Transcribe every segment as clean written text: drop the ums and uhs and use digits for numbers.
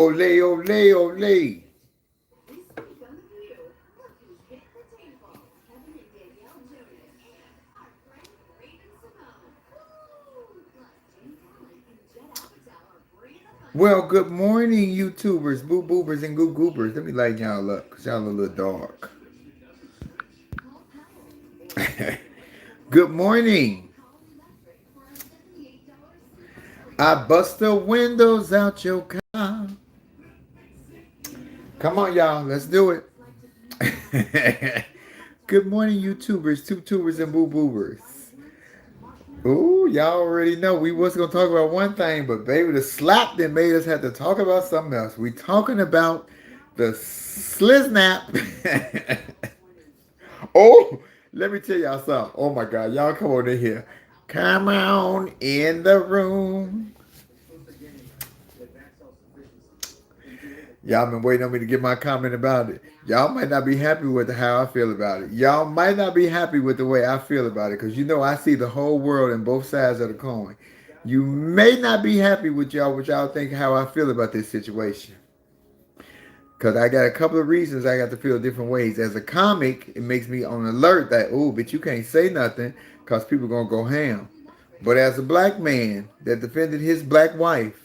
Ole, ole, ole. Well, good morning, YouTubers, boo boobers, and goo goobers. Let me lighten y'all up because y'all a little dark. Good morning. I bust the windows out your car. Come on, y'all. Let's do it. Good morning, YouTubers, two tubers, and boo boobers. Ooh, y'all already know we was gonna talk about one thing, but baby, the slap that made us have to talk about something else. We talking about the sliznap. Oh, let me tell y'all something. Oh my God, y'all come on in here. Come on in the room. Y'all been waiting on me to give my comment about it. Y'all might not be happy with how I feel about it. Y'all might not be happy with the way I feel about it because you know I see the whole world in both sides of the coin. You may not be happy with y'all, what y'all think how I feel about this situation. Because I got a couple of reasons I got to feel different ways. As a comic, it makes me on alert that, oh, but you can't say nothing because people going to go ham. But as a black man that defended his black wife,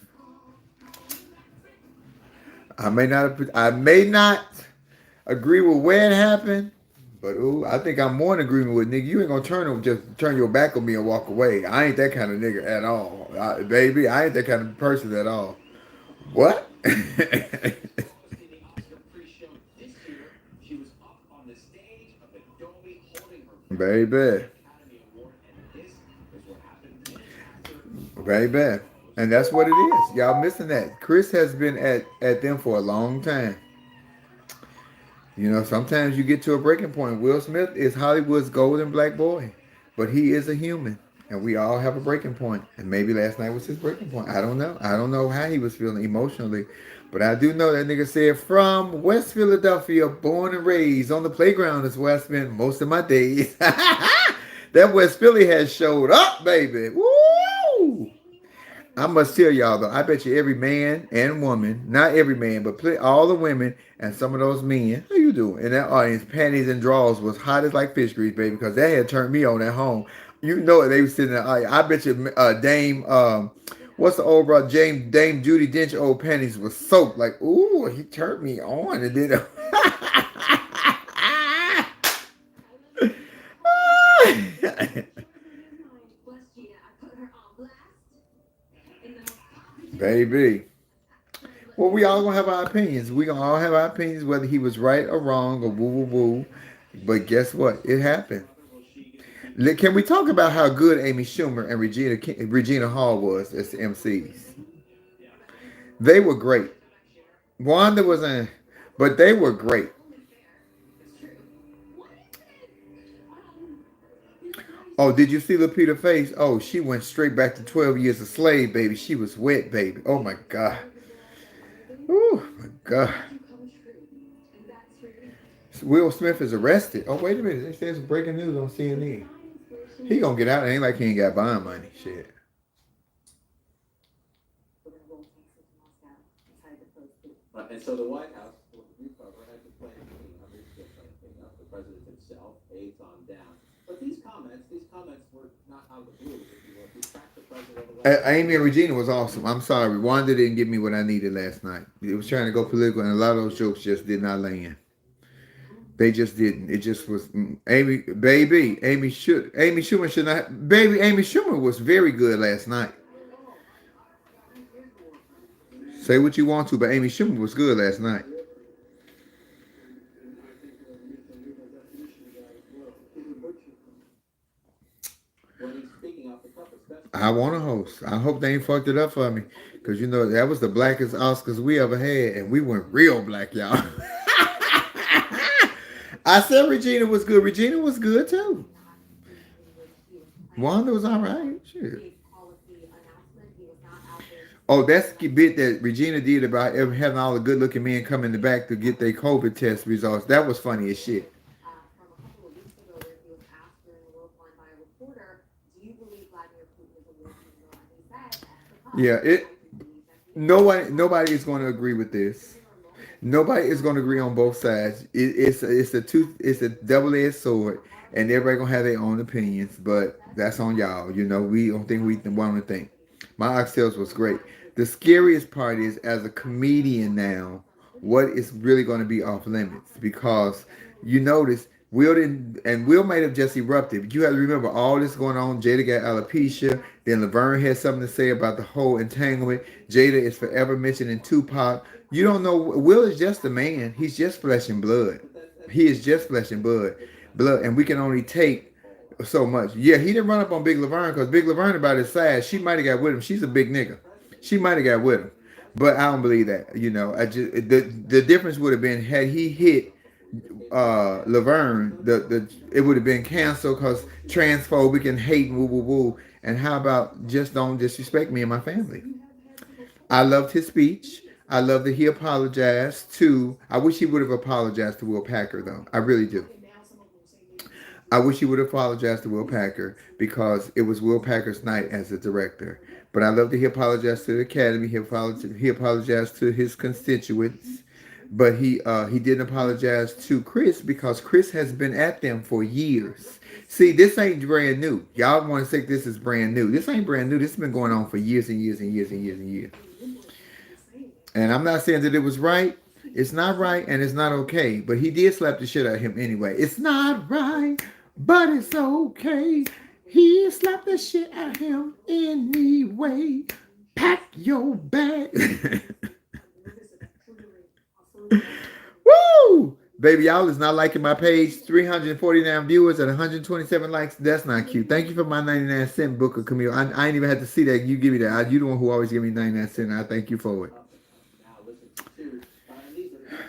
I may not agree with where it happened, but ooh, I think I'm more in agreement with nigga. You ain't gonna just turn your back on me and walk away. I ain't that kind of nigga at all, baby. I ain't that kind of person at all. What? Baby, baby, and that's what it is. Y'all missing that. Chris has been at them for a long time. You know, sometimes you get to a breaking point. Will Smith is Hollywood's golden black boy, but he is a human, and we all have a breaking point. And maybe last night was his breaking point. I don't know. I don't know how he was feeling emotionally, but I do know that nigga said from West Philadelphia, born and raised on the playground is where I spent most of my days. That West Philly has showed up, baby. Woo! I must tell y'all though, I bet you every man and woman, not every man, but all the women and some of those men, how you doing? In that audience, panties and drawers was hot as like fish grease, baby, because that had turned me on at home. You know it, they was sitting there. I bet you Dame, what's the old bro? Dame Judy Dench old panties was soaked. Like, ooh, he turned me on and did it. Baby. Well, we all gonna have our opinions. We gonna all have our opinions whether he was right or wrong or woo woo woo. But guess what? It happened. Can we talk about how good Amy Schumer and Regina Hall was as MCs? They were great. Wanda was in, but they were great. Oh, did you see Lupita face? Oh, she went straight back to 12 years a slave, baby. She was wet, baby. Oh my God. Oh my God. Will Smith is arrested. Oh, wait a minute. They said some breaking news on CNN. He gonna get out. It ain't like he ain't got bond money. Shit. And so the White House will recover as the plan others get something up. The president himself, aides on down. But these comments were not out of the blue. If you will, if you track the president. Amy and Regina was awesome. I'm sorry, Wanda didn't give me what I needed last night. It was trying to go political, and a lot of those jokes just did not land. They just didn't. It just was Amy, baby. Amy Schumer should not. Baby, Amy Schumer was very good last night. Say what you want to, but Amy Schumer was good last night. I want to host. I hope they ain't fucked it up for me. Because, you know, that was the blackest Oscars we ever had. And we went real black, y'all. I said Regina was good. Regina was good, too. Wanda was all right. Shit. Oh, that's the bit that Regina did about having all the good-looking men come in the back to get their COVID test results. That was funny as shit. Yeah, Nobody is going to agree with this. Nobody is going to agree on both sides. It's a double-edged sword, and everybody gonna have their own opinions. But that's on y'all. You know, we don't think we want to think. My oxtails was great. The scariest part is, as a comedian now, what is really going to be off limits, because you notice Will didn't, and Will might have just erupted. But you have to remember all this going on. Jada got alopecia. Then Laverne had something to say about the whole entanglement. Jada is forever mentioning Tupac. You don't know. Will is just a man. He's just flesh and blood. He is just flesh and blood, and we can only take so much. Yeah, he didn't run up on Big Laverne because Big Laverne about his size. She might have got with him. She's a big nigga. She might have got with him, but I don't believe that. You know, I just the difference would have been had he hit Laverne, the it would have been canceled because transphobic and hate and woo woo woo. And how about just don't disrespect me and my family? I loved his speech. I love that he apologized to. I wish he would have apologized to Will Packer though. I really do. I wish he would have apologized to Will Packer because it was Will Packer's night as a director. But I love that he apologized to the Academy. He apologized to his constituents. But he didn't apologize to Chris because Chris has been at them for years. See, this ain't brand new. Y'all want to say this is brand new. This ain't brand new. This has been going on for years and years and years and years and years. And I'm not saying that it was right. It's not right and it's not okay. But he did slap the shit out of him anyway. It's not right, but it's okay. He slapped the shit out of him anyway. Pack your bag. Woo! Baby, y'all is not liking my page. 349 viewers and 127 likes. That's not cute. Thank you for my 99-cent book of Camille. I ain't even had to see that. You give me that. You the one who always give me 99 cents. I thank you for it.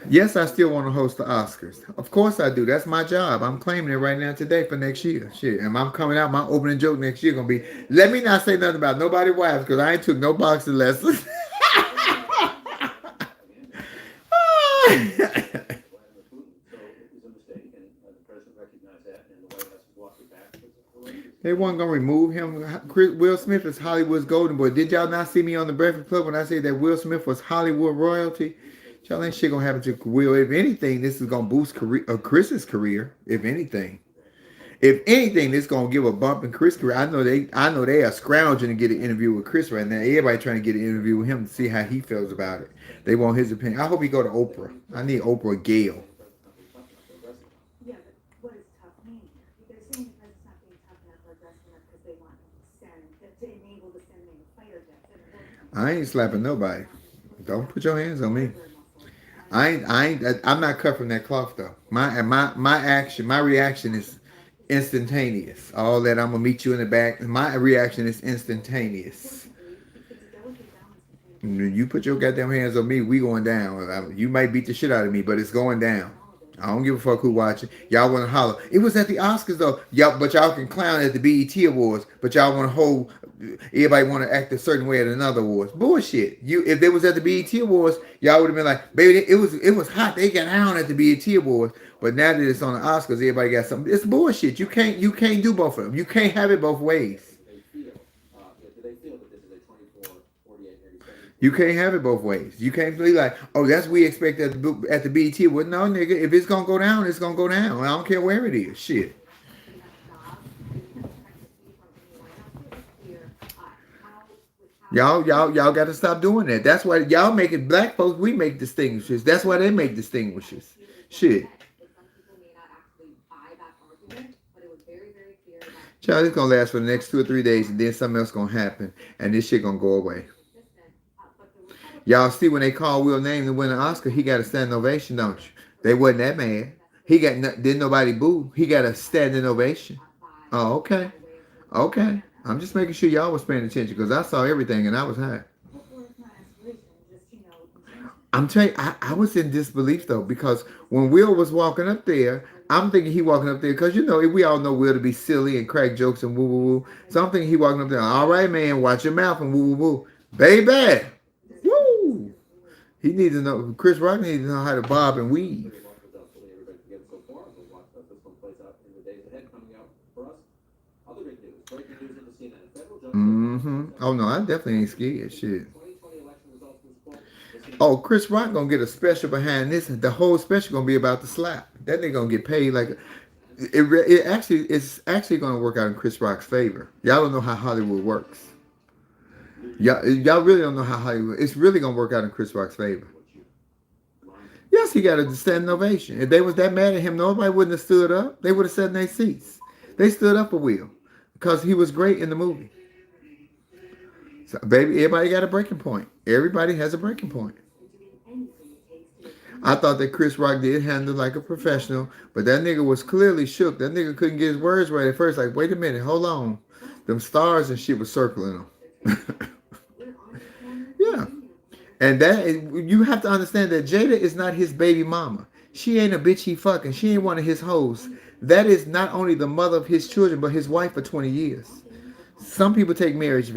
Yes, I still want to host the Oscars. Of course I do. That's my job. I'm claiming it right now today for next year. Shit. And I'm coming out. My opening joke next year going to be, let me not say nothing about nobody wives because I ain't took no boxing lessons. They weren't gonna remove him. Will Smith is Hollywood's golden boy. Did y'all not see me on the Breakfast Club when I said that Will Smith was Hollywood royalty? Y'all ain't shit gonna happen to Will. If anything, this is gonna boost Chris's career. If anything, this gonna give a bump in Chris' career. I know they are scrounging to get an interview with Chris right now. Everybody trying to get an interview with him to see how he feels about it. They want his opinion. I hope he go to Oprah. I need Oprah Gayle. I ain't slapping nobody. Don't put your hands on me. I'm not cut from that cloth though. My reaction is instantaneous. All that I'm gonna meet you in the back. My reaction is instantaneous. You put your goddamn hands on me, we going down. You might beat the shit out of me, but it's going down. I don't give a fuck who watching. Y'all want to holler. It was at the Oscars though. Y'all can clown at the BET Awards, but y'all want to hold. Everybody want to act a certain way at another awards. Bullshit. If they was at the BET Awards, y'all would have been like, baby, it was hot. They got down at the BET Awards, but now that it's on the Oscars, everybody got something. It's bullshit. You can't do both of them. You can't have it both ways. You can't have it both ways. You can't be like, oh, that's what we expect at the BET. Well, no, nigga, if it's gonna go down, it's gonna go down. I don't care where it is. Shit. Y'all got to stop doing that. That's why y'all make it. Black folks, we make distinguishes. That's why they make distinguishes. Shit. Child, it's gonna last for the next 2 or 3 days, and then something else gonna happen, and this shit gonna go away. Y'all see when they call Will name to win an Oscar, he got a standing ovation, don't you? They wasn't that mad. Didn't nobody boo. He got a standing ovation. Oh, okay. Okay. I'm just making sure y'all was paying attention because I saw everything and I was high. I'm telling you, I was in disbelief though because when Will was walking up there, I'm thinking he walking up there because we all know Will to be silly and crack jokes and woo woo woo. So I'm thinking he walking up there. All right, man, watch your mouth and woo woo woo, baby. Woo! He needs to know. Chris Rock needs to know how to bob and weave. Mm-hmm. Oh no, I definitely ain't scared. Shit. Oh, Chris Rock gonna get a special behind this. The whole special gonna be about the slap. That nigga gonna get paid like it's actually gonna work out in Chris Rock's favor. Y'all don't know how Hollywood works. Y'all really don't know how Hollywood. It's really gonna work out in Chris Rock's favor. Yes, he got a standing ovation. If they was that mad at him, nobody wouldn't have stood up. They would have sat in their seats. They stood up for Will because he was great in the movie. So, baby, everybody got a breaking point. Everybody has a breaking point. I thought that Chris Rock did handle like a professional, but that nigga was clearly shook. That nigga couldn't get his words right at first. Like, wait a minute, hold on. Them stars and shit was circling him. Yeah. And you have to understand that Jada is not his baby mama. She ain't a bitch he fucking. She ain't one of his hoes. That is not only the mother of his children, but his wife for 20 years. Some people take marriage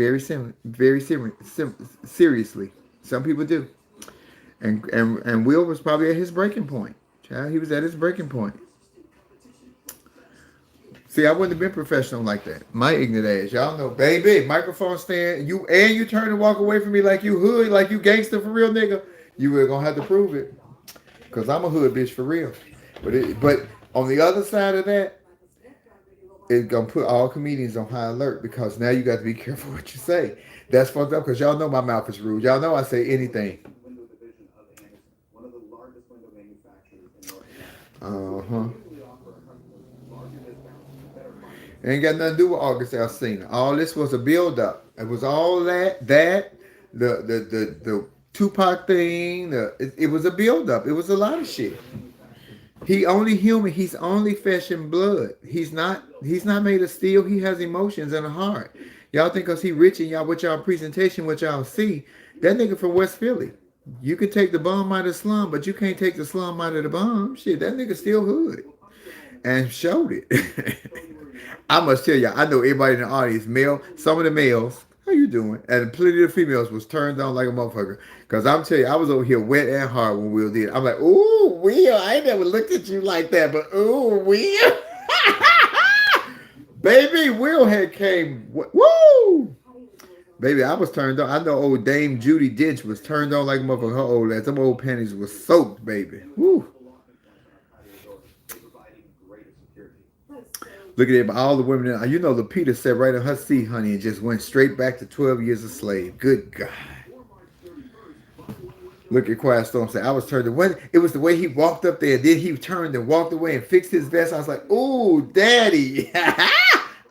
seriously. Some people do. And Will was probably at his breaking point. Child, he was at his breaking point. See, I wouldn't have been professional like that. My ignorant ass. Y'all know, baby, microphone stand, you turn and walk away from me like you hood, like you gangster for real, nigga. You were gonna have to prove it. Cause I'm a hood bitch for real. But on the other side of that, it's gonna put all comedians on high alert because now you got to be careful what you say. That's fucked up because y'all know my mouth is rude. Y'all know I say anything. Uh-huh. It ain't got nothing to do with August Alsina. All this was a build up. It was all the Tupac thing. It was a build up. It was a lot of shit. He only human. He's only flesh and blood. He's not made of steel. He has emotions and a heart. Y'all think cause he rich and y'all with y'all presentation, what y'all see, that nigga from West Philly. You can take the bomb out of the slum, but you can't take the slum out of the bomb. Shit, that nigga still hood. And showed it. I must tell you, I know everybody in the audience, male, some of the males, how you doing? And plenty of the females was turned on like a motherfucker. Because I'm telling you, I was over here wet and hard when Will did. I'm like, ooh, Will, I ain't never looked at you like that, but ooh, Will. Baby, Will had came, woo! Baby, I was turned on. I know old Dame Judy Dench was turned on like a motherfucker. Her old ass. Some old panties was soaked, baby. Woo. Look at it, all the women. You know, Lupita sat right in her seat, honey, and just went straight back to 12 years a slave. Good God. Look at Quiet Storm say, I was turned away. It was the way he walked up there. Then he turned and walked away and fixed his vest. I was like, ooh, daddy.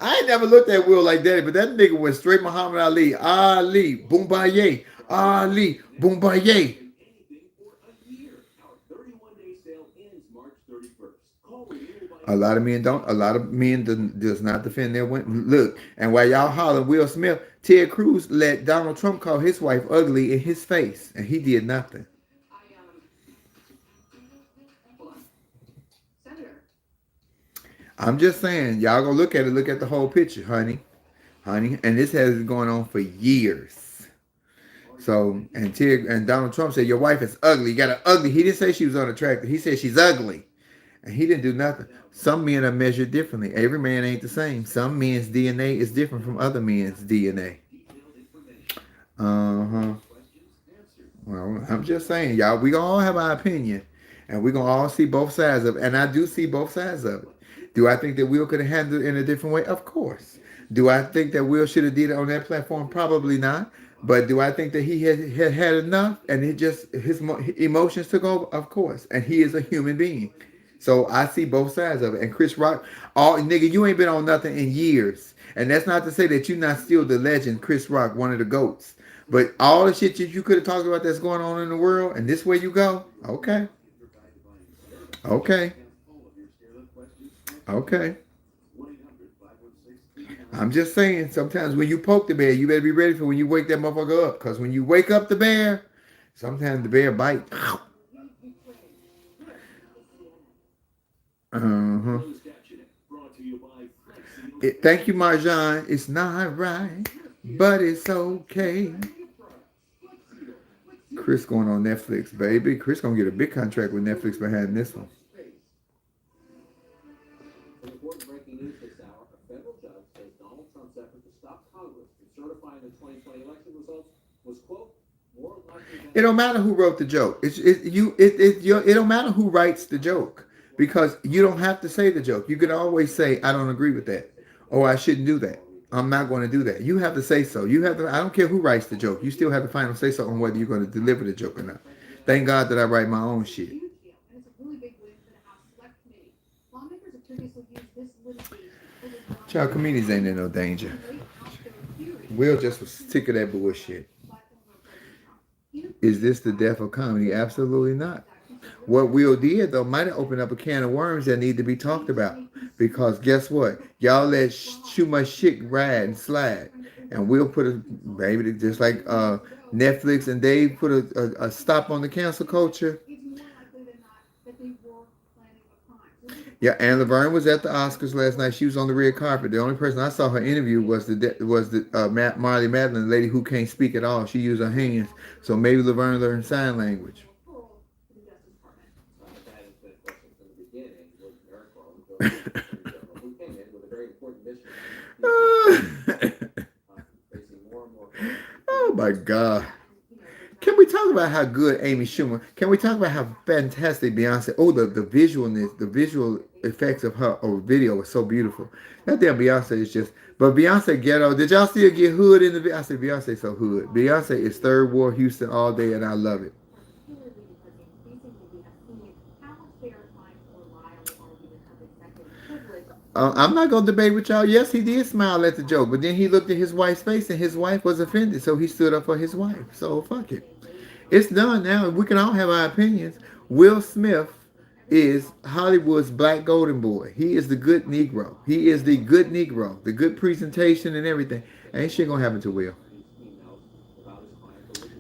I ain't never looked at Will like daddy, but that nigga went straight Muhammad Ali. Ali, Boombaye. Ali, Boombaye. A lot of men don't. A lot of men does not defend their women. Look, and while y'all hollering Will Smith, Ted Cruz let Donald Trump call his wife ugly in his face, and he did nothing. I'm just saying, y'all go look at it. Look at the whole picture, honey. And this has been going on for years. So, and Donald Trump said, your wife is ugly. You got an ugly. He didn't say she was unattractive. He said she's ugly. And he didn't do nothing. Some men are measured differently. Every man ain't the same. Some men's DNA is different from other men's DNA. Uh-huh. Well, I'm just saying, y'all, we gonna all have our opinion. And we gonna all see both sides of it. And I do see both sides of it. Do I think that Will could have handled it in a different way? Of course. Do I think that Will should have did it on that platform? Probably not. But do I think that he had enough and his emotions took over? Of course. And he is a human being. So I see both sides of it. And Chris Rock, nigga, you ain't been on nothing in years. And that's not to say that you're not still the legend, Chris Rock, one of the GOATs. But all the shit that you could have talked about that's going on in the world, and this way you go, okay. Okay. Okay. I'm just saying, sometimes when you poke the bear, you better be ready for when you wake that motherfucker up. Because when you wake up the bear, sometimes the bear bite. Uh-huh. Thank you, Marjan. It's not right, but it's okay. Chris going on Netflix, baby. Chris gonna get a big contract with Netflix behind this one. It don't matter who wrote the joke. It don't matter who writes the joke because you don't have to say the joke. You can always say I don't agree with that or I shouldn't do that. I'm not going to do that. You have to say so. You have to. I don't care who writes the joke. You still have the final say so on whether you're going to deliver the joke or not. Thank God that I write my own shit. Child comedians ain't in no danger. Will just was sick of that bullshit. Is this the death of comedy? Absolutely not. What Will did though might have opened up a can of worms that need to be talked about. Because guess what? Y'all let too much shit ride and slide, and Will put a baby just like Netflix and Dave put a stop on the cancel culture. Yeah, Anne Laverne was at the Oscars last night. She was on the red carpet. The only person I saw her interview was the Marley Madeline lady who can't speak at all. She used her hands, so maybe Laverne learned sign language. Oh my God. Can we talk about how good Amy Schumer? Can we talk about how fantastic Beyonce? Oh, the visualness, the visual effects of her video was so beautiful. That damn Beyonce is just. But Beyonce ghetto. Did y'all see her get hood in the? I said Beyonce so hood. Beyonce is third ward Houston all day, and I love it. I'm not gonna debate with y'all. Yes, he did smile at the joke, but then he looked at his wife's face, and his wife was offended, so he stood up for his wife. So fuck it. It's done now. We can all have our opinions. Will Smith is Hollywood's black golden boy. He is the good Negro. He is the good Negro. The good presentation and everything. Ain't shit gonna happen to Will.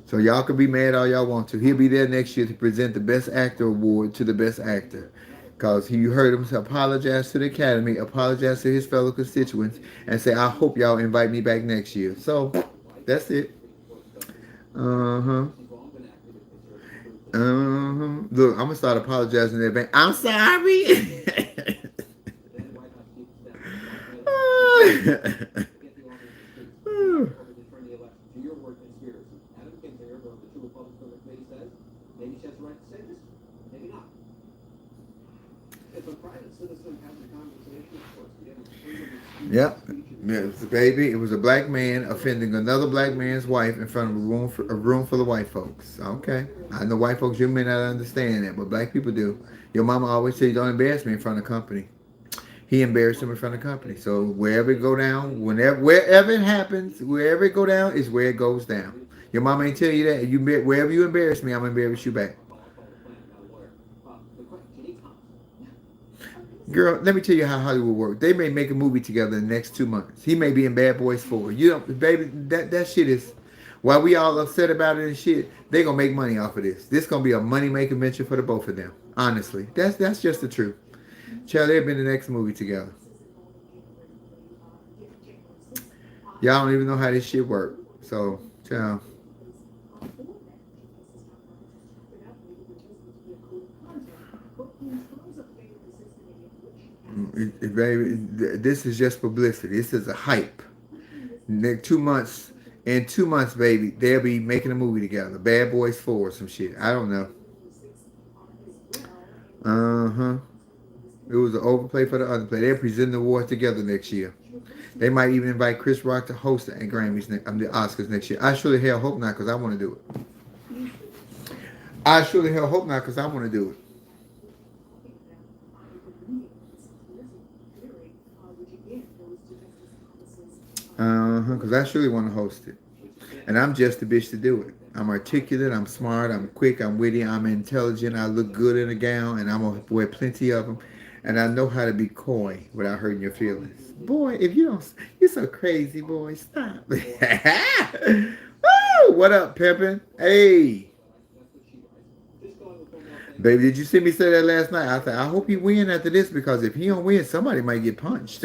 So y'all can be mad all y'all want to. He'll be there next year to present the Best Actor award to the Best Actor. Because you heard him apologize to the Academy, apologize to his fellow constituents, and say, I hope y'all invite me back next year. So, that's it. Uh-huh. Look, I'm gonna start apologizing in advance. I'm sorry. Yep. Yes, baby, it was a black man offending another black man's wife in front of a room full of white folks. Okay. I know white folks, you may not understand that, but black people do. Your mama always said, don't embarrass me in front of company. He embarrassed him in front of company. So wherever it go down, wherever it happens, wherever it go down is where it goes down. Your mama ain't tell you that. Wherever you embarrass me, I'm gonna embarrass you back. Girl, let me tell you how Hollywood works. They may make a movie together in the next 2 months. He may be in Bad Boys 4. You know, baby, that shit is. While we all upset about it and shit, they gonna make money off of this. This gonna be a money making venture for the both of them. Honestly, that's just the truth. Child, they've been in the next movie together. Y'all don't even know how this shit work. So, child. Baby, this is just publicity. This is a hype. Next 2 months, in 2 months, baby, they'll be making a movie together. Bad Boys 4 or some shit. I don't know. Uh-huh. It was an overplay for the underplay. They're presenting the awards together next year. They might even invite Chris Rock to host the Grammys, the Oscars next year. I surely hell hope not, because I want to do it. I surely hell hope not, because I want to do it. Because I surely want to host it. And I'm just the bitch to do it. I'm articulate, I'm smart, I'm quick, I'm witty, I'm intelligent, I look good in a gown, and I'm going to wear plenty of them. And I know how to be coy without hurting your feelings. Boy, if you don't, you're so crazy, boy. Stop. Woo! What up, pimpin'? Hey. Baby, did you see me say that last night? I thought, I hope he win after this, because if he don't win, somebody might get punched.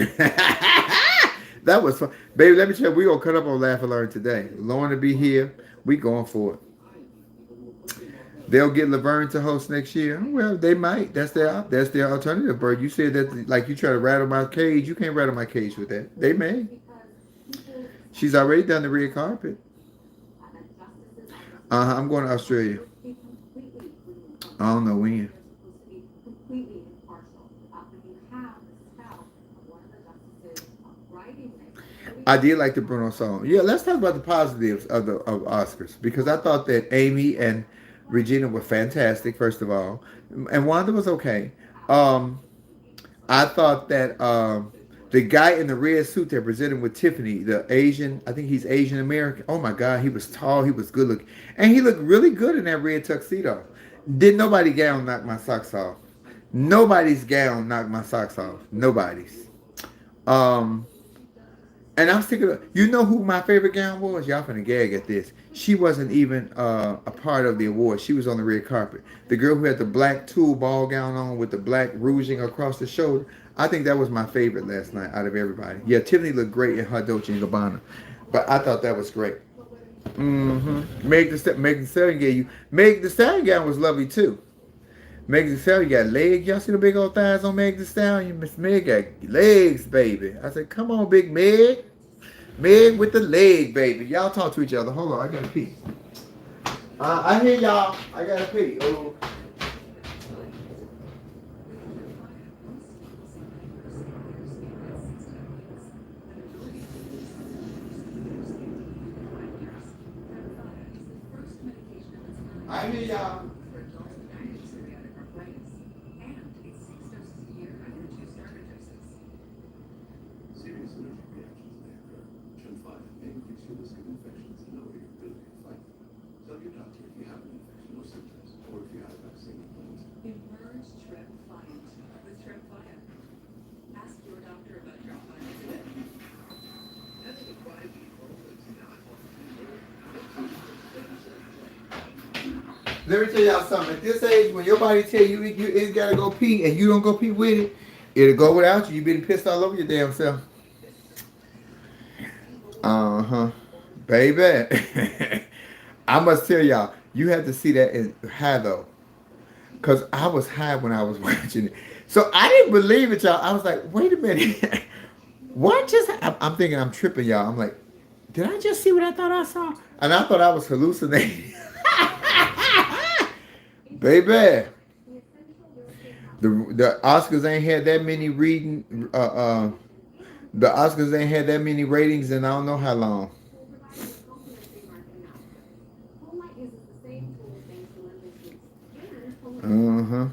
That was fun. Baby, let me tell you, we're going to cut up on Laugh and Learn today. Lauren to be here. We going for it. They'll get Laverne to host next year. Well, they might. That's their alternative, Bird. You said that like you try to rattle my cage. You can't rattle my cage with that. They may. She's already done the red carpet. I'm going to Australia. I don't know when. I did like the Bruno song. Yeah, let's talk about the positives of the of Oscars because I thought that Amy and Regina were fantastic. First of all, and Wanda was okay. Um, I thought that the guy in the red suit that presented with Tiffany, the Asian, I think he's Asian American. Oh my God, he was tall, he was good looking, and he looked really good in that red tuxedo. Did nobody gown knock my socks off? Nobody's gown knocked my socks off. Nobody's. Um, and I'm thinking, you know who my favorite gown was? Y'all finna gag at this. She wasn't even a part of the award. She was on the red carpet. The girl who had the black tulle ball gown on with the black rouging across the shoulder. I think that was my favorite last night out of everybody. Yeah, Tiffany looked great in her Dolce and Gabbana, but I thought that was great. Mm-hmm. Meg the Stallion gave you. Meg the Stallion gown was lovely too. Meg Thee Stallion got legs. Y'all see the big old thighs on Meg Thee Stallion? Miss Meg got legs, baby. I said, come on, big Meg. Meg with the leg, baby. Y'all talk to each other. Hold on, I gotta pee. I hear y'all. I gotta pee. Oh. I hear y'all. Let me tell y'all something. At this age, when your body tell you you gotta go pee and you don't go pee with it, it'll go without you. You been pissed all over your damn self. Uh-huh. Baby. I must tell y'all, you have to see that in high though. Cause I was high when I was watching it. So I didn't believe it, y'all. I was like, wait a minute. What just I'm thinking I'm tripping, y'all. I'm like, did I just see what I thought I saw? And I thought I was hallucinating. Baby. The Oscars ain't had that many reading the Oscars ain't had that many ratings in I don't know how long. Uh-huh.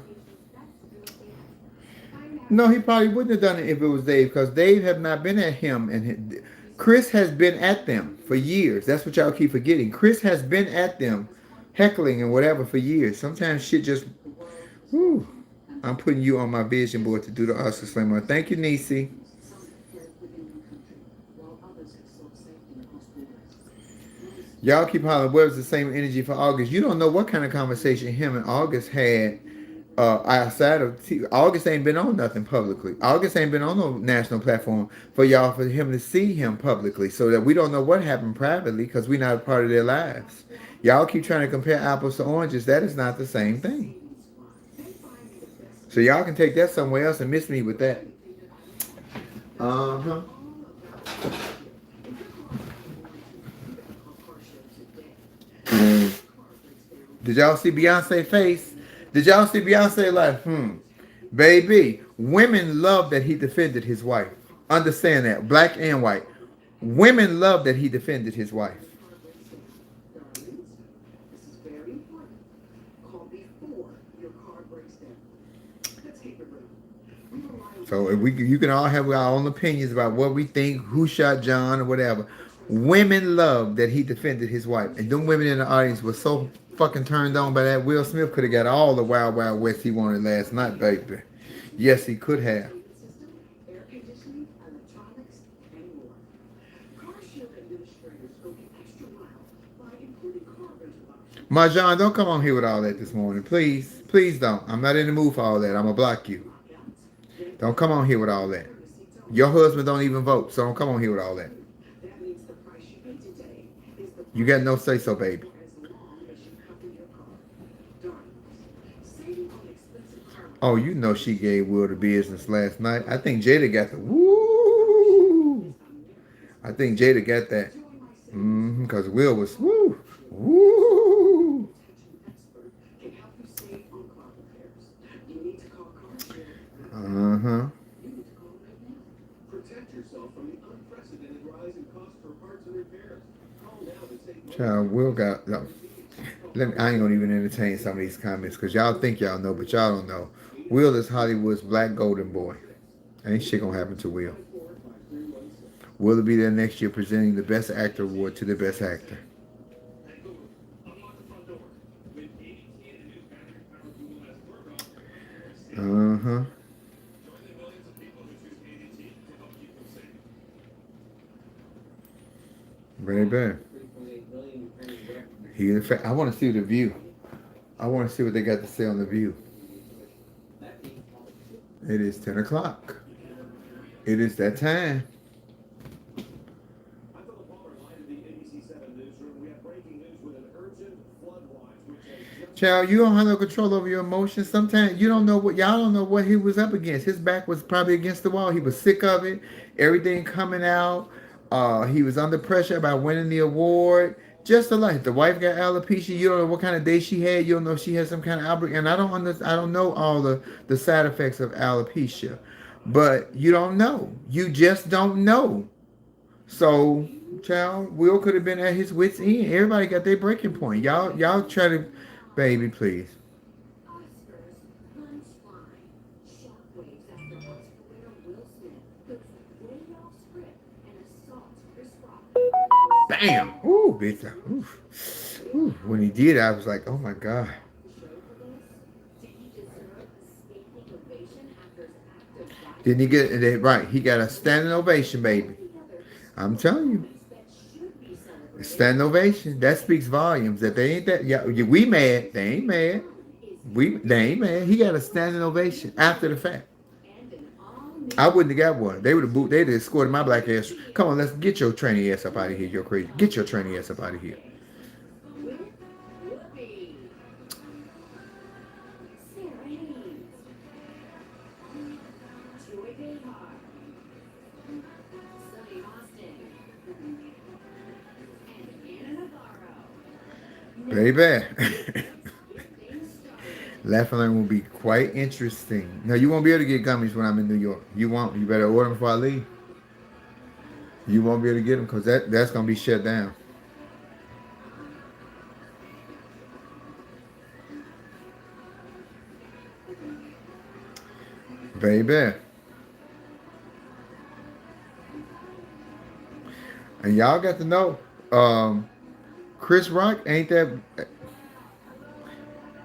No, he probably wouldn't have done it if it was Dave, because Dave have not been at him, and Chris has been at them for years. That's what y'all keep forgetting. Chris has been at them, heckling and whatever for years. Sometimes shit just, whew. I'm putting you on my vision board to do the Oscar Slammer. Thank you, Nisi. Y'all keep hollering, where's the same energy for August? You don't know what kind of conversation him and August had outside of August ain't been on nothing publicly. August ain't been on no national platform for y'all for him to see him publicly, so that we don't know what happened privately because we're not a part of their lives. Y'all keep trying to compare apples to oranges. That is not the same thing. So y'all can take that somewhere else and miss me with that. Uh huh. Did y'all see Beyonce face? Did y'all see Beyonce like, baby, women love that he defended his wife. Understand that, black and white. Women love that he defended his wife. So if you can all have our own opinions about what we think, who shot John or whatever. Women love that he defended his wife, and them women in the audience were so fucking turned on by that. Will Smith could have got all the Wild Wild West he wanted last night, baby. Yes, he could have. Marjan, don't come on here with all that this morning, please. Please don't. I'm not in the mood for all that. I'm gonna block you. Don't come on here with all that. Your husband don't even vote, so don't come on here with all that. You got no say so, baby. Oh, you know she gave Will the business last night. I think Jada got the woo. I think Jada got that. Because Will was woo. Child, Will got. No, I ain't gonna even entertain some of these comments because y'all think y'all know, but y'all don't know. Will is Hollywood's black golden boy. Ain't shit gonna happen to Will. Will be there next year presenting the Best Actor award to the Best Actor. Uh huh. Very bad. He, in fact, I want to see the View. I want to see what they got to say on the View. It is 10 o'clock. It is that time. Child, you don't have no control over your emotions. Sometimes you don't know what y'all don't know what he was up against. His back was probably against the wall. He was sick of it. Everything coming out. He was under pressure about winning the award. Just a life. The wife got alopecia. You don't know what kind of day she had. You don't know if she had some kind of outbreak. And I don't know all the side effects of alopecia. But you don't know. You just don't know. So, child, Will could have been at his wits' end. Everybody got their breaking point. Y'all try to, baby, please. Bam! Ooh, bitch. Ooh. Ooh. When he did, I was like, oh my god. Didn't he get it right? He got a standing ovation, baby. I'm telling you. Standing ovation. That speaks volumes. That they ain't that. Yeah, we mad. They ain't mad. They ain't mad. He got a standing ovation after the fact. I wouldn't have got one. They would have they'd have escorted my black ass. Come on, let's get your tranny ass up out of here. You're crazy. Get your tranny ass up out of here. Baby. Laughing will be quite interesting. No, you won't be able to get gummies when I'm in New York. You won't. You better order them before I leave. You won't be able to get them because that's going to be shut down. Baby. And y'all got to know, Chris Rock ain't that.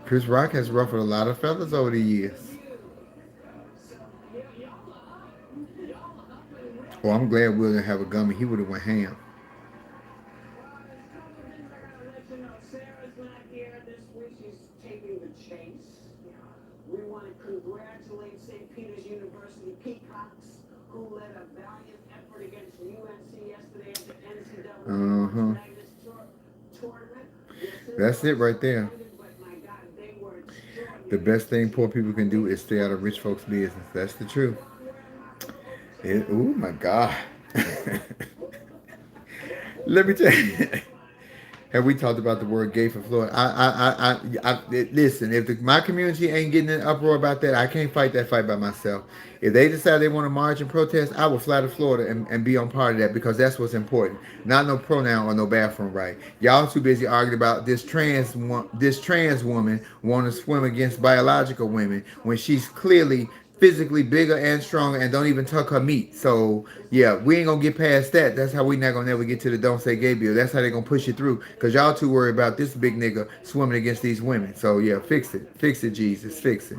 Chris Rock has ruffled a lot of feathers over the years. Well, I'm glad Will didn't have a gummy. He would have went ham. Uh huh. That's it right there. The best thing poor people can do is stay out of rich folks' business. That's the truth. Oh my God. Let me tell you. Have we talked about the word gay for Florida? Listen. If my community ain't getting an uproar about that, I can't fight that fight by myself. If they decide they want to march and protest, I will fly to Florida and be on part of that because that's what's important. Not no pronoun or no bathroom right. Y'all too busy arguing about this trans woman want to swim against biological women when she's clearly physically bigger and stronger and don't even tuck her meat. So yeah, we ain't gonna get past that. That's how we not gonna never get to the don't say gay bill. That's how they gonna push it through. Cause y'all too worried about this big nigga swimming against these women. So yeah, fix it. Fix it, Jesus. Fix it.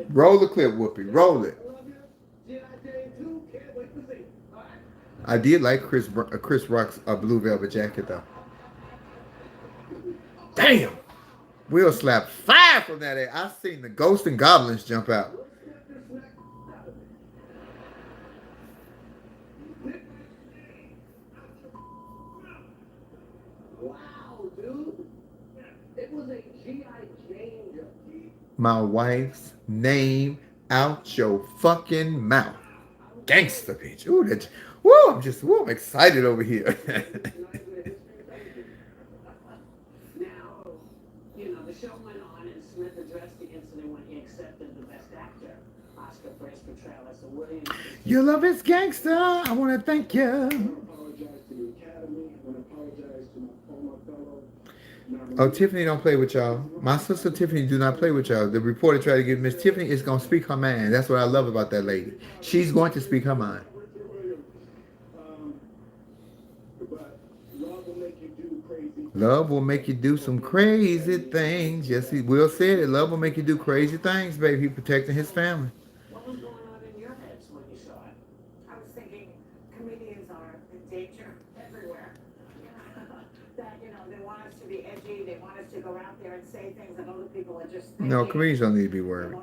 Roll the clip, Whoopi. Roll it. I did like Chris Rock's blue velvet jacket though. Damn. Will slapped fire from that air. I seen the ghosts and goblins jump out. My wife's name out your fucking mouth. Gangsta bitch. Ooh, that. Woo, I'm excited over here. Your love is gangster. I want to thank you. Oh, Tiffany don't play with y'all. My sister Tiffany do not play with y'all. The reporter tried to get Miss Tiffany is going to speak her mind. That's what I love about that lady. She's going to speak her mind. Love will make you do some crazy things. Yes, he will say it. Love will make you do crazy things, baby. He protecting his family. What was going on in your heads when you saw it? I was thinking comedians are in danger everywhere. That, they want us to be edgy, they want us to go out there and say things that other people are just thinking. No, comedians don't need to be worried.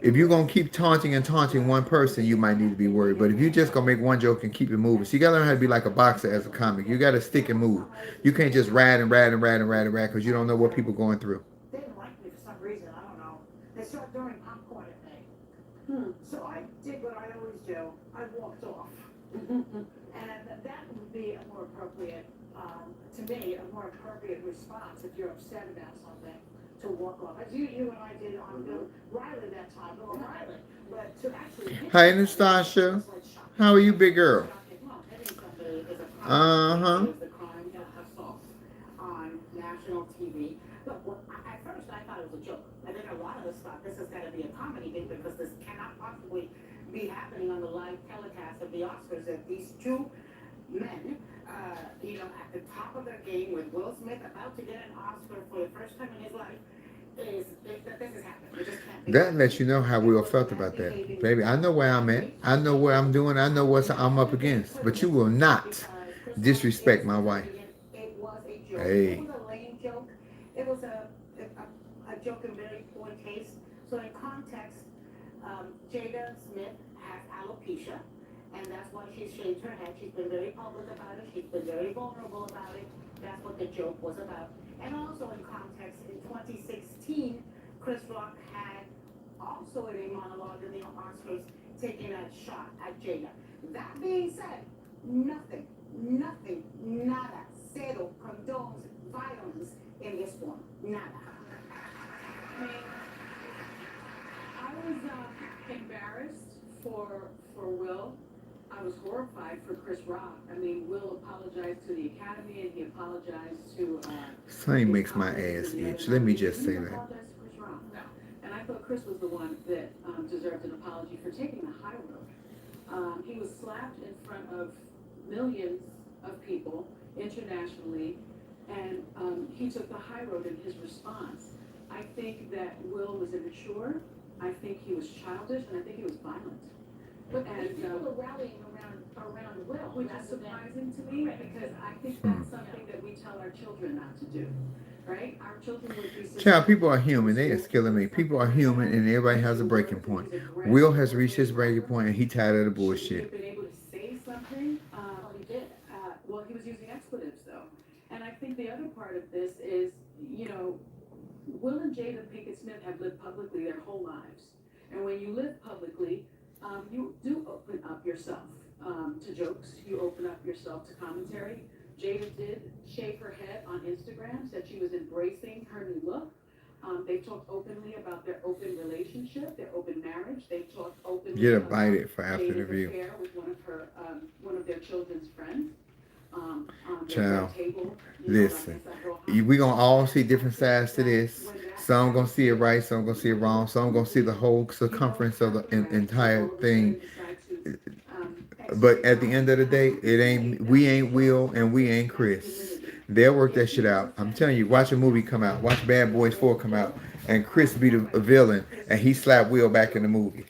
If you're going to keep taunting and taunting one person, you might need to be worried. But if you just going to make one joke and keep it moving, so you got to learn how to be like a boxer as a comic. You got to stick and move. You can't just ride and ride and ride and ride and ride because you don't know what people are going through. They didn't like me for some reason, I don't know. They started throwing popcorn at me. So I did what I always do. I walked off. And that would be a more appropriate, to me, a more appropriate response if you're upset about something, to walk off. As you and I did on Bill Riley that time, Bill Riley. But to actually hit Hi, somebody, Anastasia. it's like shocking. How are you, big girl? Well, hitting somebody is a crime. Uh-huh. It was the crime of assault on national TV. But at first I thought it was a joke. And then a lot of us thought this has got to be a comedy thing because this cannot possibly be happening on the live telecast of the Oscars, that these two men, at the top of their game with Will Smith about to get an Oscar for the first time in his life, that this is happening. It just can't be. That lets you know how we all felt about that. Baby, I know where I'm at. I know what I'm doing. I know what I'm up against. But you will not disrespect my wife. It was a joke. Hey. It was a lame joke. It was a joke in very poor taste. So in context, Jada Smith has alopecia, and that's why she's shaved her head. She's been very public about it. She's been very vulnerable about it. That's what the joke was about. And also in context, in 2016, Chris Rock had also in a monologue in the Oscars taken a shot at Jada. That being said, nothing, nada, cero condones violence in this one. Nada. I mean, I was embarrassed for Will. I was horrified for Chris Rock. I mean, Will apologized to the Academy and he apologized to. Something makes my ass itch. Let me just say that. Apologized to Chris Rock. No. And I thought Chris was the one that deserved an apology for taking the high road. He was slapped in front of millions of people internationally, and he took the high road in his response. I think that Will was immature. I think he was childish, and I think he was violent. But people were rallying around Will. Which is surprising to me because I think that's something that we tell our children not to do, right? Our children would be. Child, people are human. They are killing me. People are human, and everybody has a breaking point. Will has reached his breaking point, and he tired of the bullshit. Been able to say something. He did. Well, he was using expletives though, and I think the other part of this is, Will and Jada Pinkett Smith have lived publicly their whole lives, and when you live publicly, you do open up yourself to jokes. You open up yourself to commentary. Jada did shave her head on Instagram, said she was embracing her new look. They've talked openly about their open relationship, their open marriage. They've talked openly Get a about bite it for after the Jada's view. affair with one of their children's friends. Child, listen, we gonna all see different sides to this. Some gonna see it right, some gonna see it wrong, some gonna see the whole circumference of the entire thing. But at the end of the day, we ain't Will and we ain't Chris. They'll work that shit out. I'm telling you, watch a movie come out, watch Bad Boys 4 come out, and Chris be the villain, and he slapped Will back in the movie.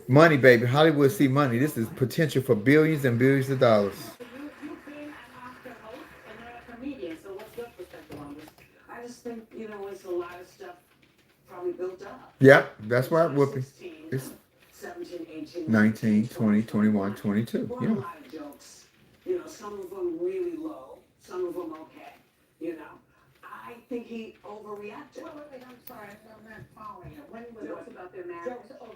Money, baby. Hollywood see money. This is potential for billions and billions of dollars. You've been an Oscar host and you're a comedian, so what's your perspective on this? I just think, it's a lot of stuff probably built up. Yeah, that's why Whoopi. 16, It's 17, 18, 19, 20, 21, 22. Well, Yeah. a lot of jokes. Some of them really low, some of them okay. I think he overreacted. Wait, I'm sorry, I'm not following you. When was Jokes about their marriage.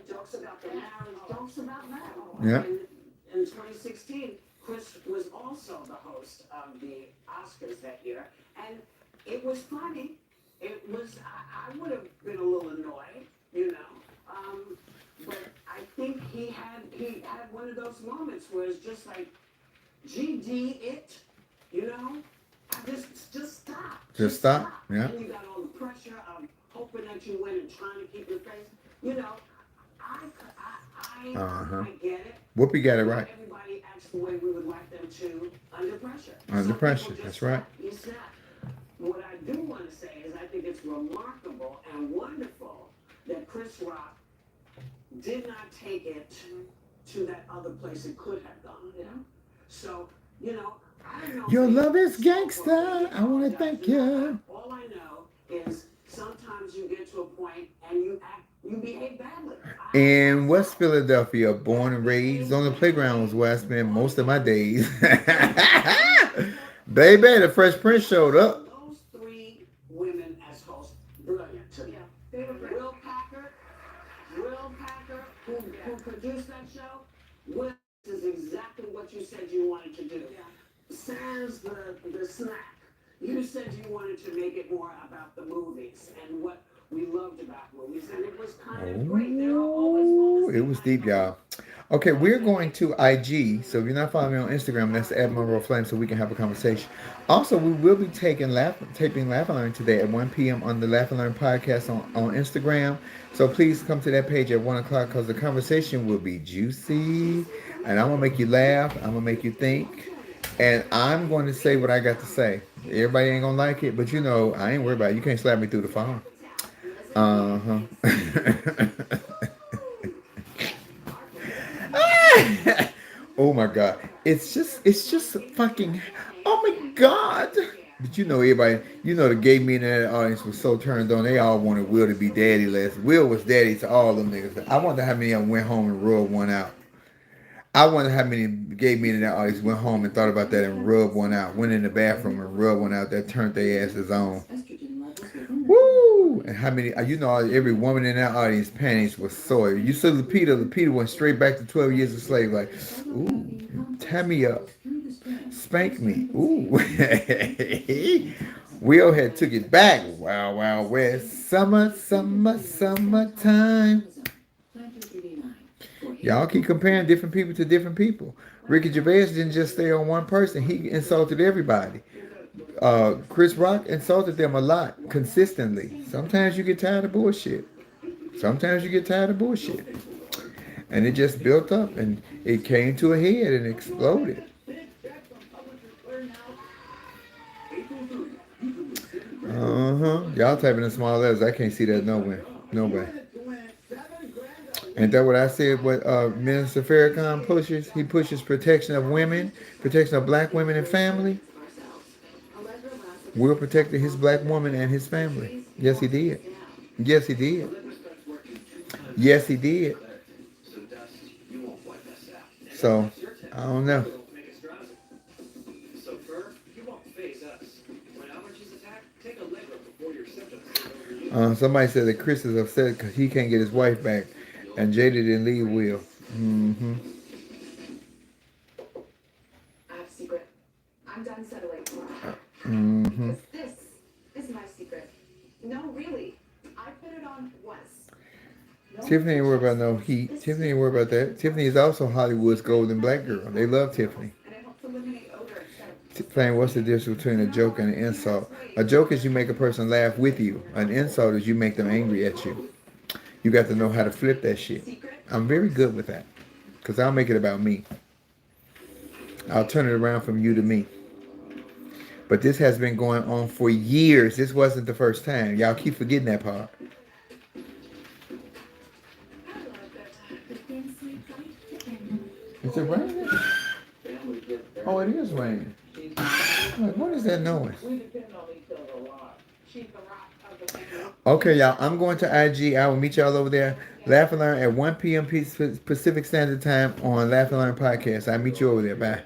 Jokes about their marriage, jokes about marriage. Yeah. In 2016, Chris was also the host of the Oscars that year, and it was funny. It was, I would have been a little annoyed, but I think he had one of those moments where it's just like, GD it, you know? Just stop. Just stop. Yeah. And you got all the pressure of hoping that you win and trying to keep your face. You know, I get it. Whoopi got it right. Everybody acts the way we would like them to under pressure. Under pressure. That's right. You snap. What I do want to say is I think it's remarkable and wonderful that Chris Rock did not take it to that other place it could have gone. Yeah. So, you know, I don't know. Your love is gangsta. I want to thank you. All I know is sometimes you get to a point and you behave badly. In West Philadelphia, born and raised on the playground was where I spent most of my days. Baby, the Fresh Prince showed up. Those three women as hosts, brilliant to me. Yeah. They were great. Will Packer, who produced that show, Will, this is exactly what you said you wanted to do. Yeah. Sans the snack. You said you wanted to make it more about the movies and what we loved about movies, and it was kind of great. There are always moments. It was deep, y'all. Okay, we're going to IG. So if you're not following me on Instagram, that's at Monroe Flame so we can have a conversation. Also, we will be taping Laugh and Learn today at 1 p.m. on the Laugh and Learn podcast on Instagram. So please come to that page at 1 o'clock because the conversation will be juicy. And I'm going to make you laugh. I'm going to make you think. And I'm going to say what I got to say. Everybody ain't going to like it, but you know, I ain't worried about it. You can't slap me through the phone. Oh my God. It's just fucking, oh my God. But you know everybody, you know the gay men in that audience was so turned on. They all wanted Will to be daddy less. Will was daddy to all them niggas. I wonder how many of them went home and rubbed one out. I wonder how many gay men in that audience went home and thought about that and rubbed one out. Went in the bathroom and rubbed one out that turned their asses on. Woo! And how many, you know, every woman in that audience panties was sore. You saw Lupita went straight back to 12 years of slave, like, ooh, tie me up, spank me, ooh. Will had took it back. Wow, wow, west, summertime. Y'all keep comparing different people to different people. Ricky Gervais didn't just stay on one person. He insulted everybody. Chris Rock insulted them a lot, consistently. Sometimes you get tired of bullshit. And it just built up and it came to a head and exploded. Y'all typing in small letters. I can't see that nowhere. Nobody. Ain't that what I said? What Minister Farrakhan pushes? He pushes protection of women, protection of black women and family. Will protected his black woman and his family. Yes, he did. Yes, he did. Yes, he did. So, I don't know. Somebody said that Chris is upset because he can't get his wife back. And Jada didn't leave Will. I have a secret. I'm done settling. This is my secret. No, really. I put it on once. No Tiffany ain't worried about no heat. Tiffany ain't worried about that. Tiffany is also Hollywood's golden black girl. They love Tiffany. And it helps eliminate odor instead of Playing what's the difference between a joke and an insult? A joke is you make a person laugh with you. An insult is you make them angry at you. You got to know how to flip that shit. I'm very good with that. Because I'll make it about me. I'll turn it around from you to me. But this has been going on for years. This wasn't the first time. Y'all keep forgetting that part. Is it raining? Oh, it is raining. Like, what is that noise? Okay, y'all. I'm going to IG. I will meet y'all over there. Laugh and Learn at 1 p.m. Pacific Standard Time on Laugh and Learn Podcast. I'll meet you over there. Bye.